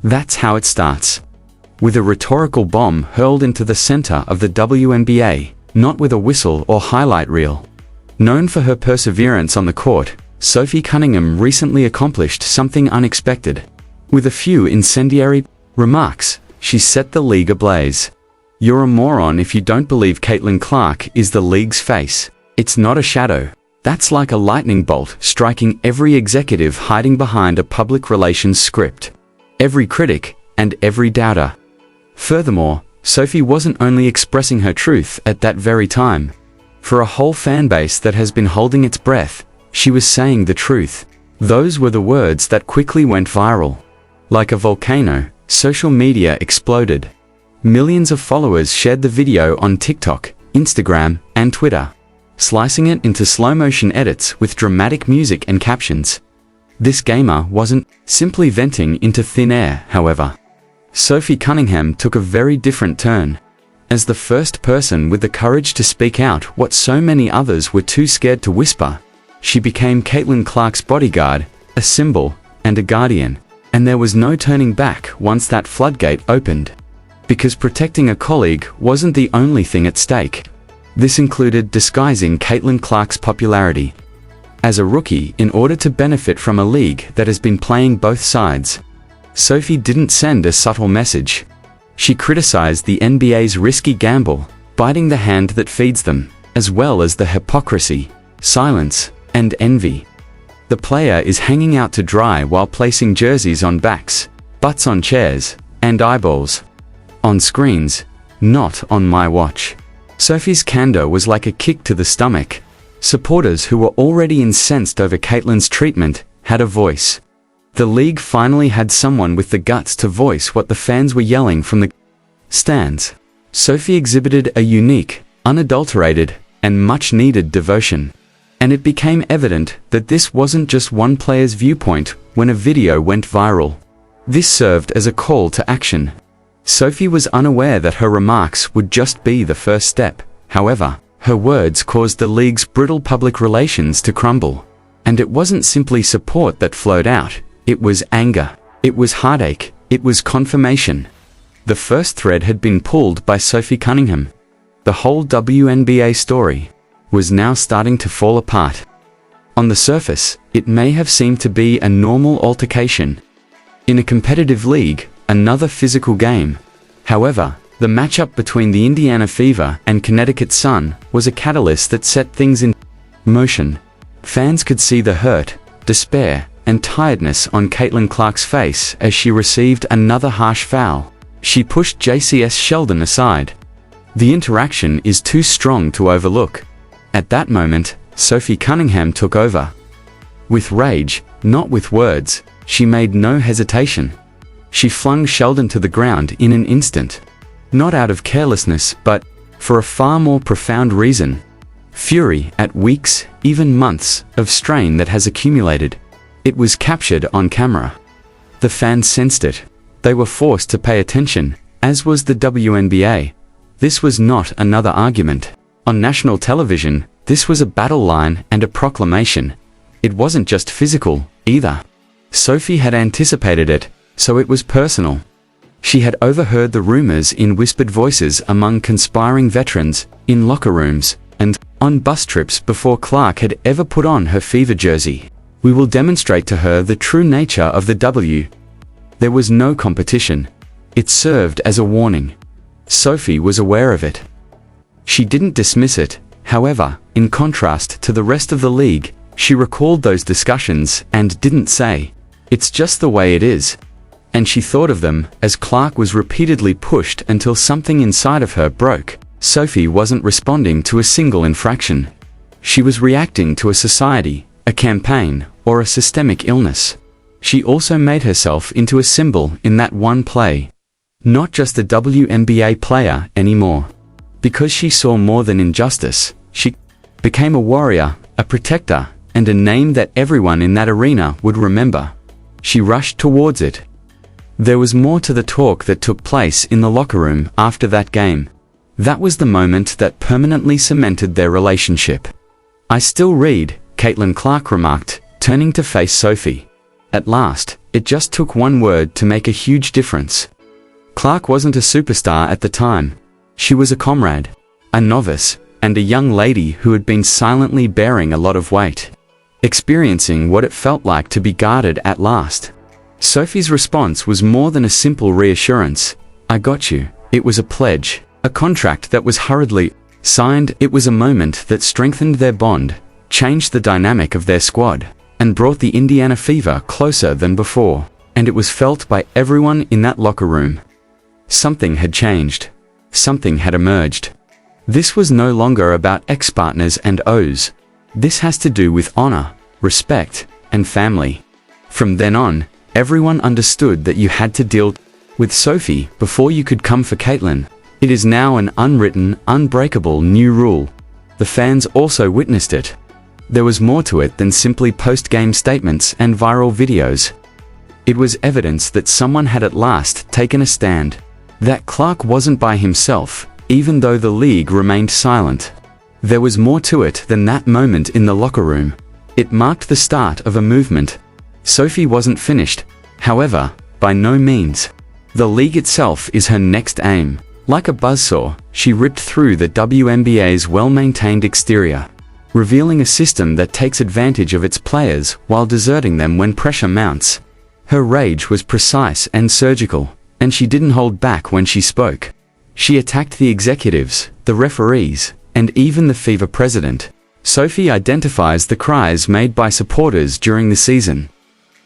That's how it starts. With a rhetorical bomb hurled into the center of the WNBA, not with a whistle or highlight reel. Known for her perseverance on the court, Sophie Cunningham recently accomplished something unexpected. With a few incendiary remarks, she set the league ablaze. "You're a moron if you don't believe Caitlin Clark is the league's face. It's not a shadow." That's like a lightning bolt striking every executive hiding behind a public relations script, every critic, and every doubter. Furthermore, Sophie wasn't only expressing her truth at that very time. For a whole fanbase that has been holding its breath, she was saying the truth. Those were the words that quickly went viral. Like a volcano, social media exploded. Millions of followers shared the video on TikTok, Instagram, and Twitter, slicing it into slow-motion edits with dramatic music and captions. This gamer wasn't simply venting into thin air, however. Sophie Cunningham took a very different turn. As the first person with the courage to speak out what so many others were too scared to whisper, she became Caitlin Clark's bodyguard, a symbol, and a guardian. And there was no turning back once that floodgate opened. Because protecting a colleague wasn't the only thing at stake. This included disguising Caitlin Clark's popularity. As a rookie, in order to benefit from a league that has been playing both sides, Sophie didn't send a subtle message. She criticized the NBA's risky gamble, biting the hand that feeds them, as well as the hypocrisy, silence, and envy. The player is hanging out to dry while placing jerseys on backs, butts on chairs, and eyeballs on screens, not on my watch. Sophie's candor was like a kick to the stomach. Supporters who were already incensed over Caitlin's treatment had a voice. The league finally had someone with the guts to voice what the fans were yelling from the stands. Sophie exhibited a unique, unadulterated, and much-needed devotion. And it became evident that this wasn't just one player's viewpoint when a video went viral. This served as a call to action. Sophie was unaware that her remarks would just be the first step. However, her words caused the league's brittle public relations to crumble. And it wasn't simply support that flowed out. It was anger. It was heartache. It was confirmation. The first thread had been pulled by Sophie Cunningham. The whole WNBA story was now starting to fall apart. On the surface, it may have seemed to be a normal altercation in a competitive league, another physical game. However, the matchup between the Indiana Fever and Connecticut Sun was a catalyst that set things in motion. Fans could see the hurt, despair, and tiredness on Caitlin Clark's face as she received another harsh foul. She pushed JCS Sheldon aside. The interaction is too strong to overlook. At that moment, Sophie Cunningham took over. With rage, not with words, she made no hesitation. She flung Sheldon to the ground in an instant. Not out of carelessness, but for a far more profound reason. Fury at weeks, even months, of strain that has accumulated. It was captured on camera. The fans sensed it. They were forced to pay attention, as was the WNBA. This was not another argument. On national television, this was a battle line and a proclamation. It wasn't just physical, either. Sophie had anticipated it, so it was personal. She had overheard the rumors in whispered voices among conspiring veterans, in locker rooms, and on bus trips before Clark had ever put on her Fever jersey. "We will demonstrate to her the true nature of the W." There was no competition. It served as a warning. Sophie was aware of it. She didn't dismiss it. However, in contrast to the rest of the league, she recalled those discussions and didn't say, "It's just the way it is." And she thought of them as Clark was repeatedly pushed until something inside of her broke. Sophie wasn't responding to a single infraction. She was reacting to a society, a campaign, or a systemic illness. She also made herself into a symbol in that one play. Not just a WNBA player anymore. Because she saw more than injustice, she became a warrior, a protector, and a name that everyone in that arena would remember. She rushed towards it. There was more to the talk that took place in the locker room after that game. That was the moment that permanently cemented their relationship. "I still read," Caitlin Clark remarked, turning to face Sophie. At last, It just took one word to make a huge difference. Clark wasn't a superstar at the time. She was a comrade, a novice, and a young lady who had been silently bearing a lot of weight, experiencing what it felt like to be guarded at last. Sophie's response was more than a simple reassurance. "I got you." It was a pledge, a contract that was hurriedly signed. It was a moment that strengthened their bond, changed the dynamic of their squad, and brought the Indiana Fever closer than before. And it was felt by everyone in that locker room. Something had changed. Something had emerged. This was no longer about ex-partners and O's. This has to do with honor, respect, and family. From then on, everyone understood that you had to deal with Sophie before you could come for Caitlin. It is now an unwritten, unbreakable new rule. The fans also witnessed it. There was more to it than simply post-game statements and viral videos. It was evidence that someone had at last taken a stand. That Clark wasn't by himself, even though the league remained silent. There was more to it than that moment in the locker room. It marked the start of a movement. Sophie wasn't finished, however, by no means. The league itself is her next aim. Like a buzzsaw, she ripped through the WNBA's well-maintained exterior, revealing a system that takes advantage of its players while deserting them when pressure mounts. Her rage was precise and surgical, and she didn't hold back when she spoke. She attacked the executives, the referees, and even the Fever president. Sophie identifies the cries made by supporters during the season.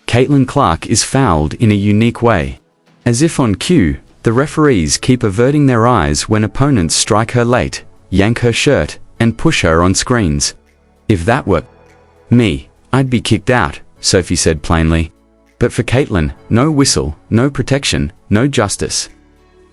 Caitlin Clark is fouled in a unique way. As if on cue, the referees keep averting their eyes when opponents strike her late, yank her shirt, and push her on screens. "If that were me, I'd be kicked out," Sophie said plainly. But for Caitlin, no whistle, no protection, no justice.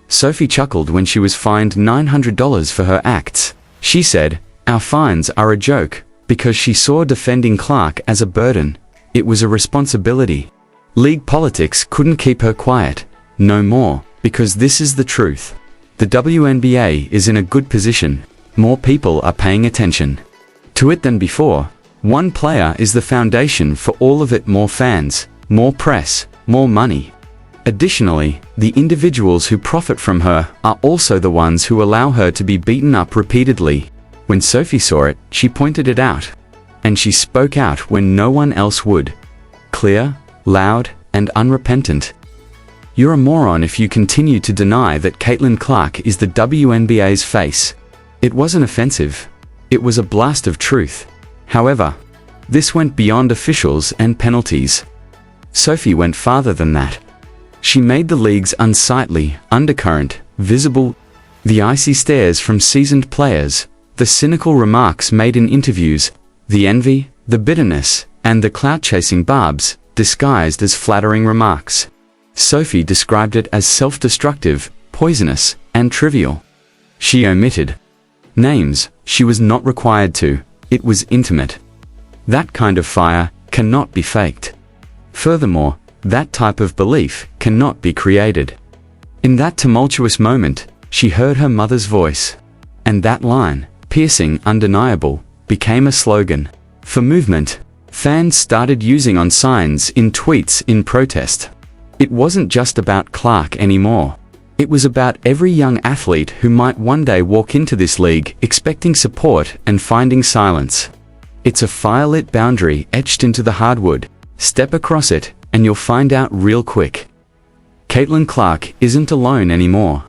Sophie chuckled when she was fined $900 for her acts. She said, "Our fines are a joke," because she saw defending Clark as a burden. It was a responsibility. League politics couldn't keep her quiet. No more, because this is the truth. The WNBA is in a good position. More people are paying attention to it than before. One player is the foundation for all of it: more fans, more press, more money. Additionally, the individuals who profit from her are also the ones who allow her to be beaten up repeatedly. When Sophie saw it, she pointed it out. And she spoke out when no one else would. Clear, loud, and unrepentant. "You're a moron if you continue to deny that Caitlin Clark is the WNBA's face." It wasn't offensive. It was a blast of truth. However, this went beyond officials and penalties. Sophie went farther than that. She made the league's unsightly undercurrent visible. The icy stares from seasoned players, the cynical remarks made in interviews, the envy, the bitterness, and the clout-chasing barbs, disguised as flattering remarks. Sophie described it as self-destructive, poisonous, and trivial. She omitted names. She was not required to. It was intimate. That kind of fire cannot be faked. Furthermore, that type of belief cannot be created. In that tumultuous moment, she heard her mother's voice. And that line, piercing, undeniable, became a slogan for movement. Fans started using on signs, in tweets, in protest. It wasn't just about Clark anymore. It was about every young athlete who might one day walk into this league expecting support and finding silence. It's a fire-lit boundary etched into the hardwood. Step across it, and you'll find out real quick. Caitlin Clark isn't alone anymore.